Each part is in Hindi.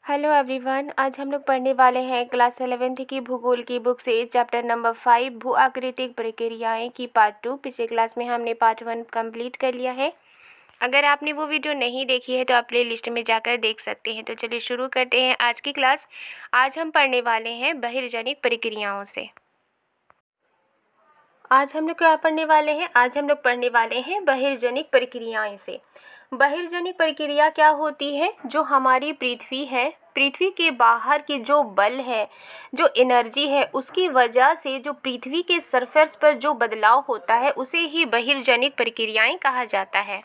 Hello everyone. आज हम लोग पढ़ने वाले हैं क्लास 11th की भूगोल की बुक से चैप्टर नंबर 5 भू आकृतिक प्रक्रियाएं की पार्ट 2। पिछले क्लास में हमने पार्ट 1 कंप्लीट कर लिया है। अगर आपने वो वीडियो नहीं देखी है तो आप प्ले लिस्ट में जाकर देख सकते हैं। तो चलिए शुरू करते हैं आज की क्लास। आज हम पढ़ने वाले हैं बहिर्जनिक प्रक्रियाओं से। आज हम लोग क्या पढ़ने वाले हैं? आज हम लोग पढ़ने वाले हैं बहिर्जनिक प्रक्रियाएं से। बहिर्जनिक प्रक्रिया क्या होती है? जो हमारी पृथ्वी है, पृथ्वी के बाहर की जो बल है, जो एनर्जी है, उसकी वजह से जो पृथ्वी के सरफेस पर जो बदलाव होता है उसे ही बहिर्जनिक प्रक्रियाएं कहा जाता है।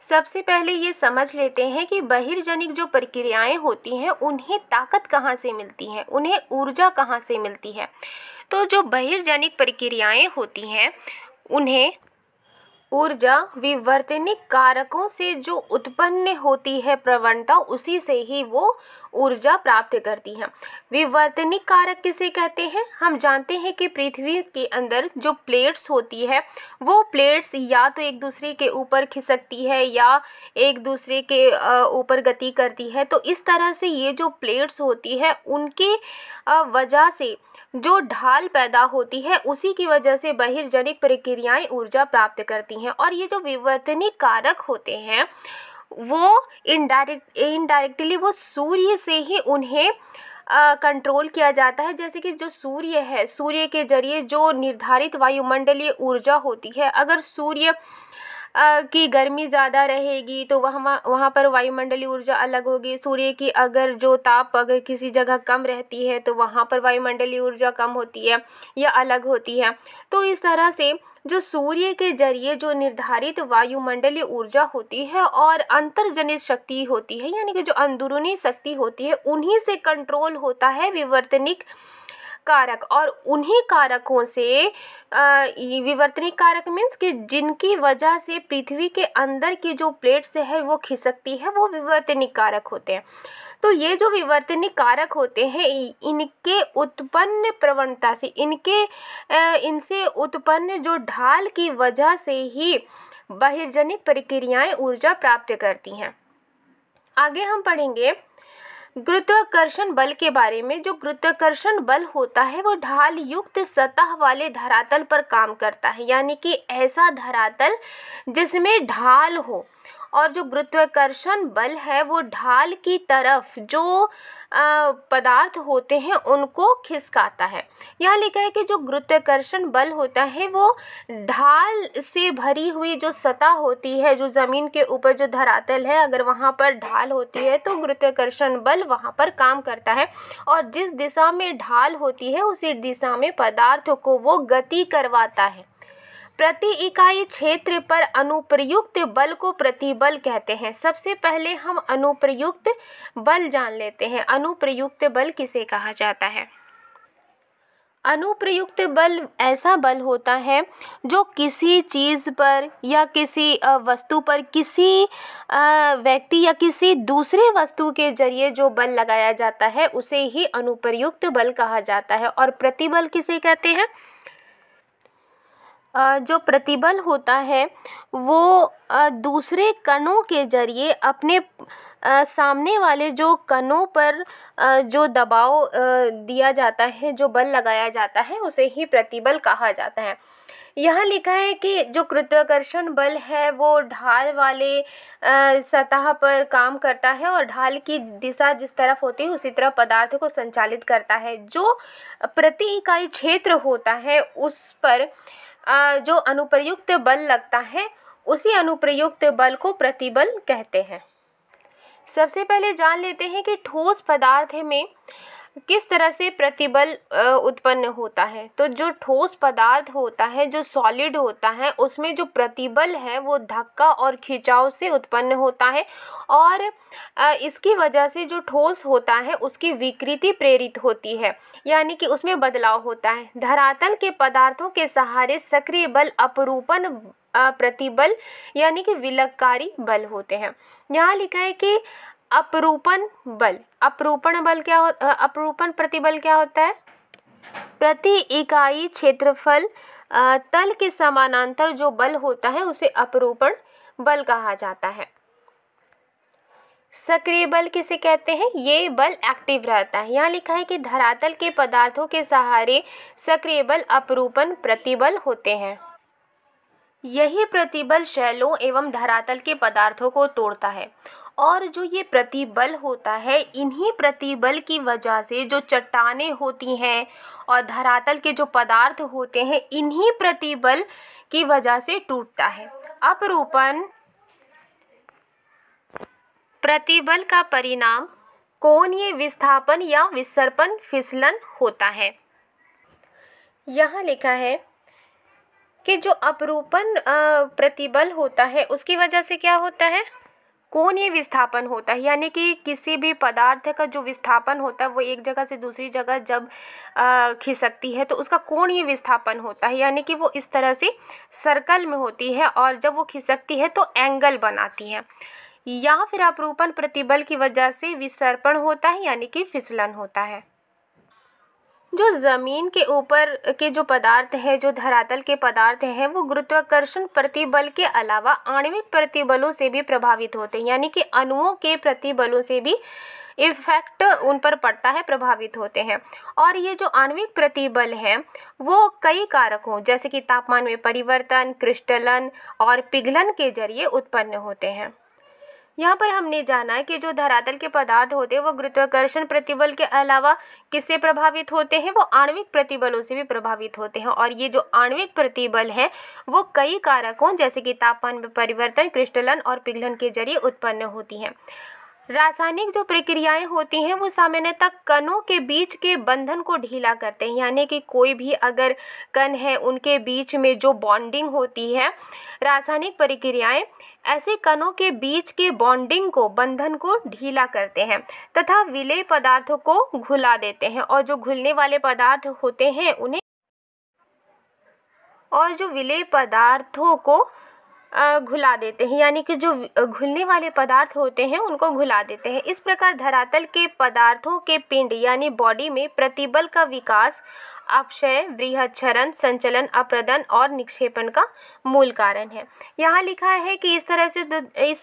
सबसे पहले ये समझ लेते हैं कि बहिर्जनिक जो प्रक्रियाएं होती हैं उन्हें ताकत कहाँ से मिलती है, उन्हें ऊर्जा कहाँ से मिलती है। तो जो बहिर्जनिक प्रक्रियाएं होती हैं उन्हें ऊर्जा विवर्तनिक कारकों से जो उत्पन्न होती है प्रवणता, उसी से ही वो ऊर्जा प्राप्त करती हैं। विवर्तनिक कारक किसे कहते हैं? हम जानते हैं कि पृथ्वी के अंदर जो प्लेट्स होती है वो प्लेट्स या तो एक दूसरे के ऊपर खिसकती है या एक दूसरे के ऊपर गति करती है। तो इस तरह से ये जो प्लेट्स होती है उनके वजह से जो ढाल पैदा होती है, उसी की वजह से बहिर्जनिक प्रक्रियाएं ऊर्जा प्राप्त करती हैं। और ये जो विवर्तनिक कारक होते हैं वो इनडायरेक्टली वो सूर्य से ही उन्हें कंट्रोल किया जाता है। जैसे कि जो सूर्य है, सूर्य के जरिए जो निर्धारित वायुमंडलीय ऊर्जा होती है, अगर सूर्य की गर्मी ज़्यादा रहेगी तो वहाँ पर वायुमंडलीय ऊर्जा अलग होगी। सूर्य की अगर जो ताप अगर किसी जगह कम रहती है तो वहाँ पर वायुमंडलीय ऊर्जा कम होती है या अलग होती है। तो इस तरह से जो सूर्य के जरिए जो निर्धारित वायुमंडलीय ऊर्जा होती है और अंतर्जनित शक्ति होती है, यानी कि जो अंदरूनी शक्ति होती है, उन्हीं से कंट्रोल होता है विवर्तनिक कारक। और उन्हीं कारकों से विवर्तनिक कारक मीन्स कि जिनकी वजह से पृथ्वी के अंदर की जो प्लेट्स है वो खिसकती है, वो विवर्तनिक कारक होते हैं। तो ये जो विवर्तनिक कारक होते हैं इनके उत्पन्न प्रवणता से, इनसे उत्पन्न जो ढाल की वजह से ही बहिर्जनिक प्रक्रियाएं ऊर्जा प्राप्त करती हैं। आगे हम पढ़ेंगे गुरुत्वाकर्षण बल के बारे में। जो गुरुत्वाकर्षण बल होता है वो ढाल युक्त सतह वाले धरातल पर काम करता है, यानी कि ऐसा धरातल जिसमें ढाल हो। और जो गुरुत्वाकर्षण बल है वो ढाल की तरफ जो पदार्थ होते हैं उनको खिसकाता है। यहाँ लिखा है कि जो गुरुत्वाकर्षण बल होता है वो ढाल से भरी हुई जो सतह होती है, जो ज़मीन के ऊपर जो धरातल है, अगर वहाँ पर ढाल होती है तो गुरुत्वाकर्षण बल वहाँ पर काम करता है। और जिस दिशा में ढाल होती है उसी दिशा में पदार्थ को वो गति करवाता है। प्रति इकाई क्षेत्र पर अनुप्रयुक्त बल को प्रतिबल कहते हैं। सबसे पहले हम अनुप्रयुक्त बल जान लेते हैं। अनुप्रयुक्त बल किसे कहा जाता है? अनुप्रयुक्त बल ऐसा बल होता है जो किसी चीज़ पर या किसी वस्तु पर किसी व्यक्ति या किसी दूसरे वस्तु के जरिए जो बल लगाया जाता है उसे ही अनुप्रयुक्त बल कहा जाता है। और प्रतिबल किसे कहते हैं? जो प्रतिबल होता है वो दूसरे कणों के जरिए अपने सामने वाले जो कणों पर जो दबाव दिया जाता है, जो बल लगाया जाता है, उसे ही प्रतिबल कहा जाता है। यहाँ लिखा है कि जो गुरुत्वाकर्षण बल है वो ढाल वाले सतह पर काम करता है और ढाल की दिशा जिस तरफ होती है उसी तरफ पदार्थ को संचालित करता है। जो प्रति इकाई क्षेत्र होता है उस पर जो अनुप्रयुक्त बल लगता है उसी अनुप्रयुक्त बल को प्रतिबल कहते हैं। सबसे पहले जान लेते हैं कि ठोस पदार्थ में किस तरह से प्रतिबल उत्पन्न होता है। तो जो ठोस पदार्थ होता है, जो सॉलिड होता है, उसमें जो प्रतिबल है वो धक्का और खिंचाव से उत्पन्न होता है। और इसकी वजह से जो ठोस होता है उसकी विकृति प्रेरित होती है, यानी कि उसमें बदलाव होता है। धरातल के पदार्थों के सहारे सक्रिय बल अपरूपण प्रतिबल यानी कि विलयकारी बल होते हैं। यहाँ लिखा है कि अपरूपण बल, अपरूपण प्रतिबल क्या होता है? प्रति इकाई क्षेत्रफल तल के समानांतर जो बल होता है उसे अपरूपण बल कहा जाता है। सक्रिय बल किसे कहते हैं? ये बल एक्टिव रहता है। यहाँ लिखा है कि धरातल के पदार्थों के सहारे सक्रिय बल अपरूपण प्रतिबल होते हैं। यही प्रतिबल शैलों एवं धरातल के पदार्थों को तोड़ता है। और जो ये प्रतिबल होता है, इन्हीं प्रतिबल की वजह से जो चट्टानें होती हैं और धरातल के जो पदार्थ होते हैं, इन्हीं प्रतिबल की वजह से टूटता है। अपरूपण प्रतिबल का परिणाम कोणीय विस्थापन या विसर्पण फिसलन होता है। यहाँ लिखा है कि जो अपरूपण प्रतिबल होता है उसकी वजह से क्या होता है? कोणीय विस्थापन होता है। यानी कि किसी भी पदार्थ का जो विस्थापन होता है वो एक जगह से दूसरी जगह जब खिसकती है तो उसका कोणीय विस्थापन होता है। यानी कि वो इस तरह से सर्कल में होती है और जब वो खिसकती है तो एंगल बनाती है। या फिर अपरूपण प्रतिबल की वजह से विसर्पण होता है, यानी कि फिसलन होता है। जो ज़मीन के ऊपर के जो पदार्थ है, जो धरातल के पदार्थ हैं, वो गुरुत्वाकर्षण प्रतिबल के अलावा आणविक प्रतिबलों से भी प्रभावित होते हैं। यानी कि अणुओं के प्रतिबलों से भी इफेक्ट उन पर पड़ता है, प्रभावित होते हैं। और ये जो आणविक प्रतिबल है वो कई कारकों जैसे कि तापमान में परिवर्तन, क्रिस्टलन और पिघलन के जरिए उत्पन्न होते हैं। यहाँ पर हमने जाना है कि जो धरातल के पदार्थ होते हैं वो गुरुत्वाकर्षण प्रतिबल के अलावा किससे प्रभावित होते हैं? वो आणविक प्रतिबलों से भी प्रभावित होते हैं। और ये जो आणविक प्रतिबल है वो कई कारकों जैसे कि तापमान में परिवर्तन, क्रिस्टलन और पिघलन के जरिए उत्पन्न होती हैं। रासायनिक जो प्रक्रियाएं होती हैं वो सामान्यतः कणों के बीच के बंधन को ढीला करते हैं। यानी कि कोई भी अगर कण है उनके बीच में जो बॉन्डिंग होती है, रासायनिक प्रक्रियाएं ऐसे कणों के बीच के बॉन्डिंग को, बंधन को ढीला करते हैं तथा विलेय पदार्थों को घुला देते हैं। और जो घुलने वाले पदार्थ होते हैं उन्हें जो विलेय पदार्थों को घुला देते हैं। यानी कि जो घुलने वाले पदार्थ होते हैं उनको घुला देते हैं। इस प्रकार धरातल के पदार्थों के पिंड यानी बॉडी में प्रतिबल का विकास अपक्षय, बृहच्छरण, संचलन, अप्रदन और निक्षेपण का मूल कारण है। यहाँ लिखा है कि इस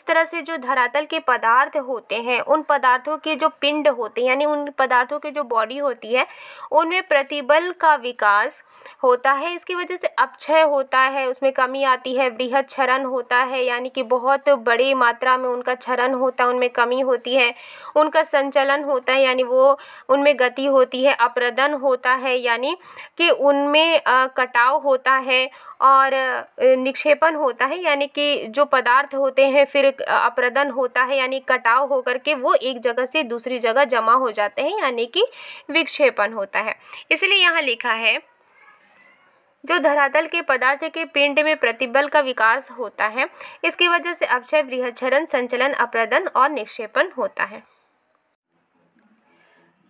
तरह से जो धरातल के पदार्थ होते हैं, उन पदार्थों के जो पिंड होते हैं यानी उन पदार्थों के जो बॉडी होती है उनमें प्रतिबल का विकास होता है। इसकी वजह से अपक्षय होता है, उसमें कमी आती है। बृहच्छरण होता है यानी कि बहुत बड़ी मात्रा में उनका क्षरण होता है, उनमें कमी होती है। उनका संचलन होता है यानी वो उनमें गति होती है। अप्रदन होता है यानी कि उनमें कटाव होता है। और निक्षेपण होता है यानी कि जो पदार्थ होते हैं फिर अप्रदन होता है यानी कटाव होकर के वो एक जगह से दूसरी जगह जमा हो जाते हैं यानी कि विक्षेपण होता है। इसलिए यहाँ लिखा है जो धरातल के पदार्थ के पिंड में प्रतिबल का विकास होता है, इसकी वजह से अपक्षय, बृहच्छरण, संचलन, अप्रदन और निक्षेपण होता है।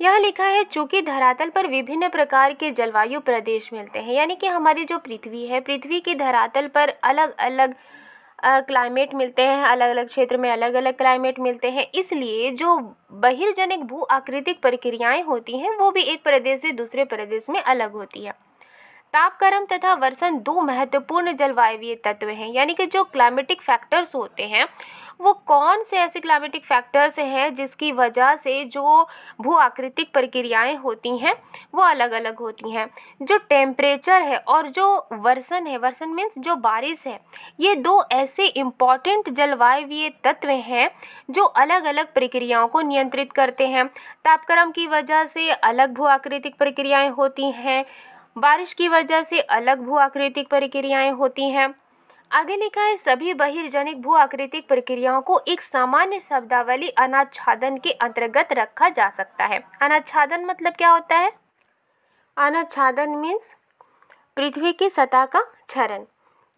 यह लिखा है चूंकि धरातल पर विभिन्न प्रकार के जलवायु प्रदेश मिलते हैं, यानी कि हमारी जो पृथ्वी है, पृथ्वी की धरातल पर अलग अलग क्लाइमेट मिलते हैं, अलग अलग क्षेत्र में अलग अलग क्लाइमेट मिलते हैं। इसलिए जो बहिर्जनिक भू आकृतिक प्रक्रियाएं होती हैं वो भी एक प्रदेश से दूसरे प्रदेश में अलग होती है। तापक्रम तथा वर्षण दो महत्वपूर्ण जलवायवीय तत्व हैं। यानी कि जो क्लाइमेटिक फैक्टर्स होते हैं वो कौन से ऐसे क्लाइमेटिक फैक्टर्स हैं जिसकी वजह से जो भू आकृतिक प्रक्रियाएं होती हैं वो अलग अलग होती हैं। जो टेम्परेचर है और जो वर्षण है, वर्षण मीन्स जो बारिश है, ये दो ऐसे इम्पॉर्टेंट जलवायवीय तत्व हैं जो अलग अलग प्रक्रियाओं को नियंत्रित करते हैं। तापक्रम की वजह से अलग भू आकृतिक प्रक्रियाएं होती हैं, बारिश की वजह से अलग भू आकृतिक प्रक्रियाएं होती हैं। आगे लिखा है सभी बहिर्जनिक भू आकृतिक प्रक्रियाओं को एक सामान्य शब्दावली अनाच्छादन के अंतर्गत रखा जा सकता है। अनाच्छादन मतलब क्या होता है? अनाच्छादन मीन्स पृथ्वी की सतह का क्षरण।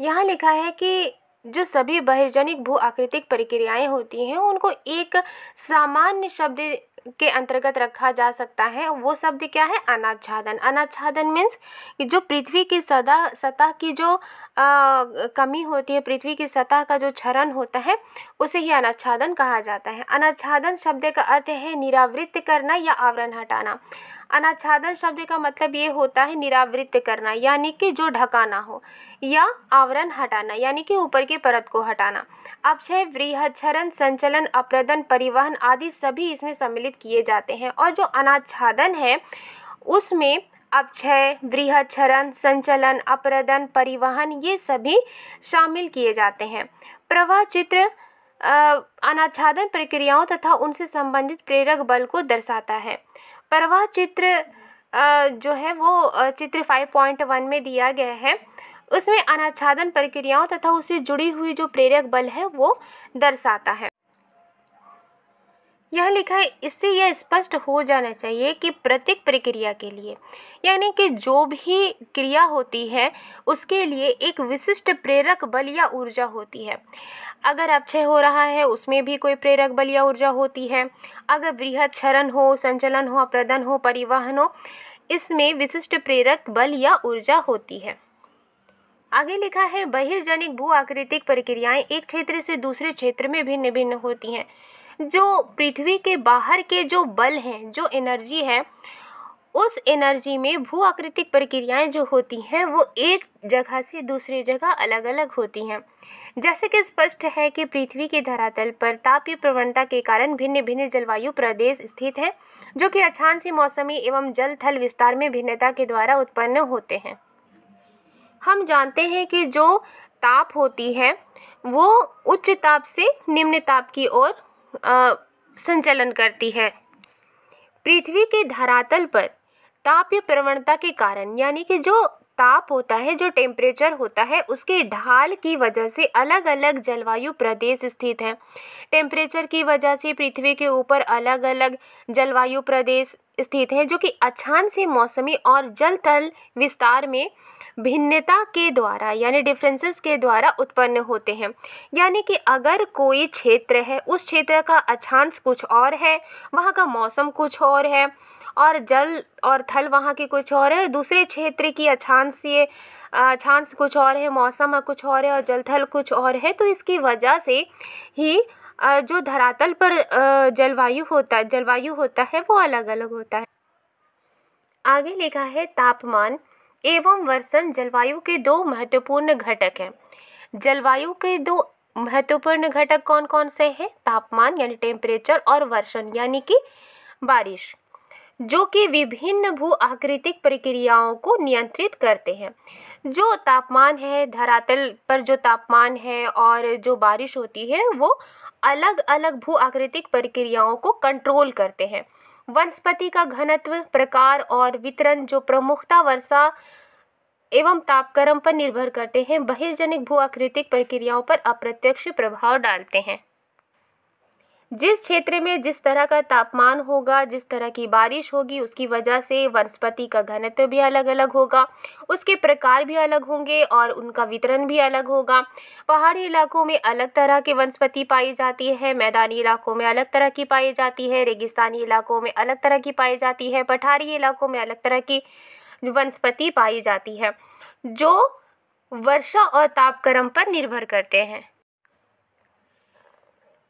यहाँ लिखा है कि जो सभी बहिर्जनिक भू आकृतिक प्रक्रियाएं होती हैं उनको एक सामान्य शब्द के अंतर्गत रखा जा सकता है। वो शब्द क्या है? अनाच्छादन। अनाच्छादन मीन्स जो पृथ्वी की सतह की जो कमी होती है, पृथ्वी की सतह का जो क्षरण होता है उसे ही अनाच्छादन कहा जाता है। अनाच्छादन शब्द का अर्थ है निरावृत करना या आवरण हटाना। अनाच्छादन शब्द का मतलब ये होता है निरावृत करना यानी कि जो ढका ना हो, या आवरण हटाना यानी कि ऊपर की परत को हटाना। अपक्षय, वृहच्छरण, संचलन, अप्रदन, परिवहन आदि सभी इसमें सम्मिलित किए जाते हैं। और जो अनाच्छादन है उसमें अपक्षय, वृहच्छरण, संचलन, अप्रदन, परिवहन ये सभी शामिल किए जाते हैं। प्रवाह चित्र अनाच्छादन प्रक्रियाओं तथा उनसे संबंधित प्रेरक बल को दर्शाता है। प्रवाह चित्र जो है वो चित्र 5.1 में दिया गया है। उसमें अनाच्छादन प्रक्रियाओं तथा उससे जुड़ी हुई जो प्रेरक बल है वो दर्शाता है। यह लिखा है, इससे यह स्पष्ट हो जाना चाहिए कि प्रत्येक प्रक्रिया के लिए यानी कि जो भी क्रिया होती है उसके लिए एक विशिष्ट प्रेरक बल या ऊर्जा होती है। अगर अपक्षय हो रहा है उसमें भी कोई प्रेरक बल या ऊर्जा होती है। अगर वृहच्छरण हो, संचलन हो, अप्रदन हो, परिवहन हो, इसमें विशिष्ट प्रेरक बल या ऊर्जा होती है। आगे लिखा है, बहिर्जनिक भू आकृतिक प्रक्रियाएं एक क्षेत्र से दूसरे क्षेत्र में भिन्न भिन्न होती हैं। जो पृथ्वी के बाहर के जो बल हैं, जो एनर्जी है, उस एनर्जी में भू आकृतिक प्रक्रियाएं जो होती हैं वो एक जगह से दूसरी जगह अलग अलग होती हैं। जैसे कि स्पष्ट है कि पृथ्वी के धरातल पर तापीय प्रवणता के कारण भिन्न भिन्न जलवायु प्रदेश स्थित हैं, जो कि अक्षांशीय मौसमी एवं जल थल विस्तार में भिन्नता के द्वारा उत्पन्न होते हैं। हम जानते हैं कि जो ताप होती है वो उच्च ताप से निम्न ताप की ओर संचलन करती है। पृथ्वी के धरातल पर तापीय प्रवणता के कारण यानी कि जो ताप होता है, जो टेम्परेचर होता है, उसके ढाल की वजह से अलग अलग जलवायु प्रदेश स्थित हैं। टेम्परेचर की वजह से पृथ्वी के ऊपर अलग अलग जलवायु प्रदेश स्थित हैं, जो कि अक्षांशीय मौसमी और जल थल विस्तार में भिन्नता के द्वारा यानी डिफरेंसेस के द्वारा उत्पन्न होते हैं। यानी कि अगर कोई क्षेत्र है, उस क्षेत्र का अक्षांश कुछ और है, वहाँ का मौसम कुछ और है, और जल और थल वहाँ के कुछ और है, और दूसरे क्षेत्र की अक्षांश कुछ और है, मौसम कुछ और है, और जल थल कुछ और है, तो इसकी वजह से ही जो धरातल पर जलवायु होता है वो अलग अलग होता है। आगे लिखा है, तापमान एवं वर्षण जलवायु के दो महत्वपूर्ण घटक हैं। जलवायु के दो महत्वपूर्ण घटक कौन कौन से हैं? तापमान यानी टेम्परेचर और वर्षण यानी कि बारिश, जो कि विभिन्न भू आकृतिक प्रक्रियाओं को नियंत्रित करते हैं। जो तापमान है, धरातल पर जो तापमान है और जो बारिश होती है वो अलग अलग भू आकृतिक प्रक्रियाओं को कंट्रोल करते हैं। वनस्पति का घनत्व, प्रकार और वितरण जो प्रमुखता वर्षा एवं तापक्रम पर निर्भर करते हैं, बहिर्जनिक भू आकृतिक प्रक्रियाओं पर अप्रत्यक्ष प्रभाव डालते हैं। जिस क्षेत्र में जिस तरह का तापमान होगा, जिस तरह की बारिश होगी, उसकी वजह से वनस्पति का घनत्व भी अलग अलग होगा, उसके प्रकार भी अलग होंगे और उनका वितरण भी अलग होगा। पहाड़ी इलाकों में अलग तरह की वनस्पति पाई जाती है, मैदानी इलाकों में अलग तरह की पाई जाती है, रेगिस्तानी इलाकों में अलग तरह की पाई जाती है, पठारी इलाकों में अलग तरह की वनस्पति पाई जाती है, जो वर्षा और तापक्रम पर निर्भर करते हैं।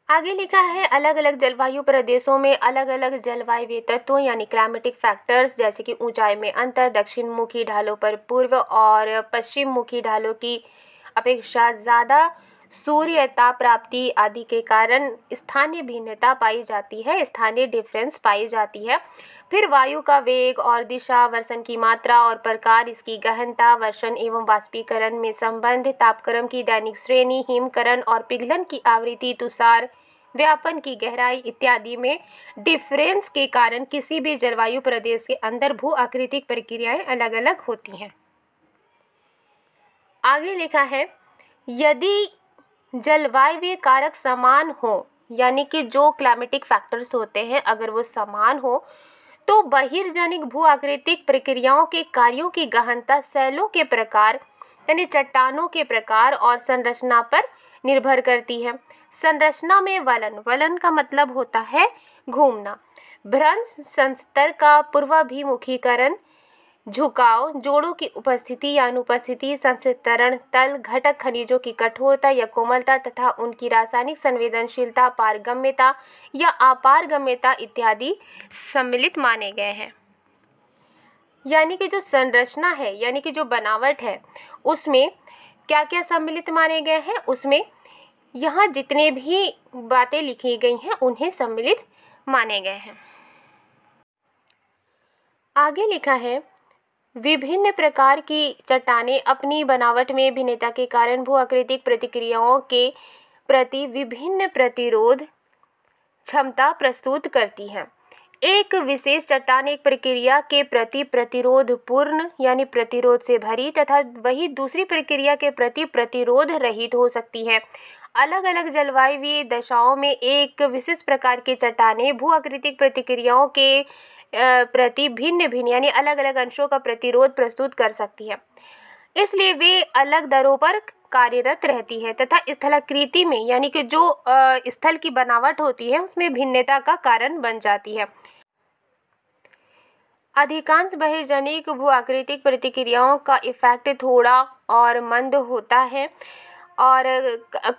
आगे लिखा है, अलग अलग जलवायु प्रदेशों में अलग अलग जलवायु तत्वों यानी क्लाइमेटिक फैक्टर्स जैसे कि ऊंचाई में अंतर, दक्षिण मुखी ढालों पर पूर्व और पश्चिम मुखी ढालों की अपेक्षा ज़्यादा सूर्यता प्राप्ति आदि के कारण स्थानीय भिन्नता पाई जाती है, स्थानीय डिफरेंस पाई जाती है। फिर वायु का वेग और दिशा, वर्षण की मात्रा और प्रकार, इसकी गहनता, वर्षण एवं वाष्पीकरण में संबंध, तापक्रम की दैनिक श्रेणी, हिमकरण और पिघलन की आवृत्ति, तुषार व्यापन की गहराई इत्यादि में डिफरेंस के कारण किसी भी जलवायु प्रदेश के अंदर भू आकृतिक प्रक्रियाएं अलग अलग होती हैं। आगे लिखा है, यदि जलवायु कारक समान हो यानी कि जो क्लाइमेटिक फैक्टर्स होते हैं अगर वो समान हो तो बहिर्जनिक भू आकृतिक प्रक्रियाओं के कार्यों की गहनता शैलों के प्रकार यानी चट्टानों के प्रकार और संरचना पर निर्भर करती है। संरचना में वलन का मतलब होता है घूमना, भ्रंश संस्तर का पूर्वाभिमुखीकरण झुकाव, जोड़ों की उपस्थिति या अनुपस्थिति, संचरण तल, घटक खनिजों की कठोरता या कोमलता तथा उनकी रासायनिक संवेदनशीलता, पारगम्यता या अपारगम्यता इत्यादि सम्मिलित माने गए हैं। यानी कि जो संरचना है, यानी कि जो बनावट है, उसमें क्या क्या सम्मिलित माने गए हैं, उसमें यहाँ जितने भी बातें लिखी गई हैं उन्हें सम्मिलित माने गए हैं। आगे लिखा है, विभिन्न प्रकार की चट्टानें अपनी बनावट में भिन्नता के कारण भू-आकृतिक प्रतिक्रियाओं के प्रति विभिन्न प्रतिरोध क्षमता प्रस्तुत करती हैं। एक विशेष चट्टान एक प्रक्रिया के प्रति प्रतिरोध पूर्ण यानी प्रतिरोध से भरी तथा वही दूसरी प्रक्रिया के प्रति प्रतिरोध रहित हो सकती है। अलग अलग जलवायु दशाओं में एक विशेष प्रकार की चट्टानें भू-आकृतिक प्रतिक्रियाओं के प्रति भिन्न भिन्न यानी अलग अलग अंशों का प्रतिरोध प्रस्तुत कर सकती है, इसलिए वे अलग दरों पर कार्यरत रहती है तथा स्थलाकृति में यानी कि जो स्थल की बनावट होती है उसमें भिन्नता का कारण बन जाती है। अधिकांश बहिर्जनिक भू-आकृतिक प्रतिक्रियाओं का इफेक्ट थोड़ा और मंद होता है और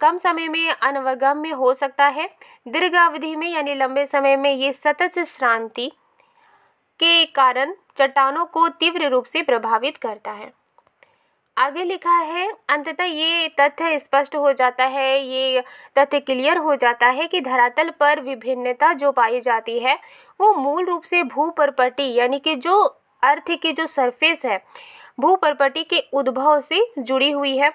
कम समय में अनवगम्य हो सकता है। दीर्घ अवधि में यानी लंबे समय में ये सतत श्रांति के कारण चट्टानों को तीव्र रूप से प्रभावित करता है। आगे लिखा है, अंततः ये तथ्य स्पष्ट हो जाता है, ये तथ्य क्लियर हो जाता है कि धरातल पर विभिन्नता जो पाई जाती है वो मूल रूप से भूपर्पटी यानी कि जो अर्थ की जो सरफेस है भूपर्पटी के उद्भव से जुड़ी हुई है।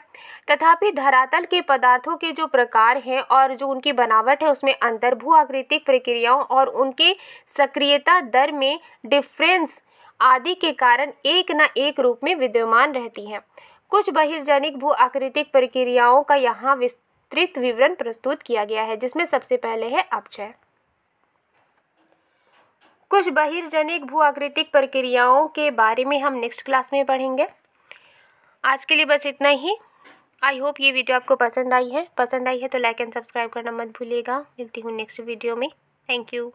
तथापि धरातल के पदार्थों के जो प्रकार हैं और जो उनकी बनावट है उसमें अंतर भू-आकृतिक प्रक्रियाओं और उनके सक्रियता दर में डिफरेंस आदि के कारण एक न एक रूप में विद्यमान रहती हैं। कुछ बहिर्जनिक भू-आकृतिक प्रक्रियाओं का यहाँ विस्तृत विवरण प्रस्तुत किया गया है, जिसमें सबसे पहले है अपक्षय। कुछ बहिर्जनिक भू-आकृतिक प्रक्रियाओं के बारे में हम नेक्स्ट क्लास में पढ़ेंगे। आज के लिए बस इतना ही। आई होप ये वीडियो आपको पसंद आई है तो लाइक एंड सब्सक्राइब करना मत भूलिएगा। मिलती हूँ नेक्स्ट वीडियो में। Thank you.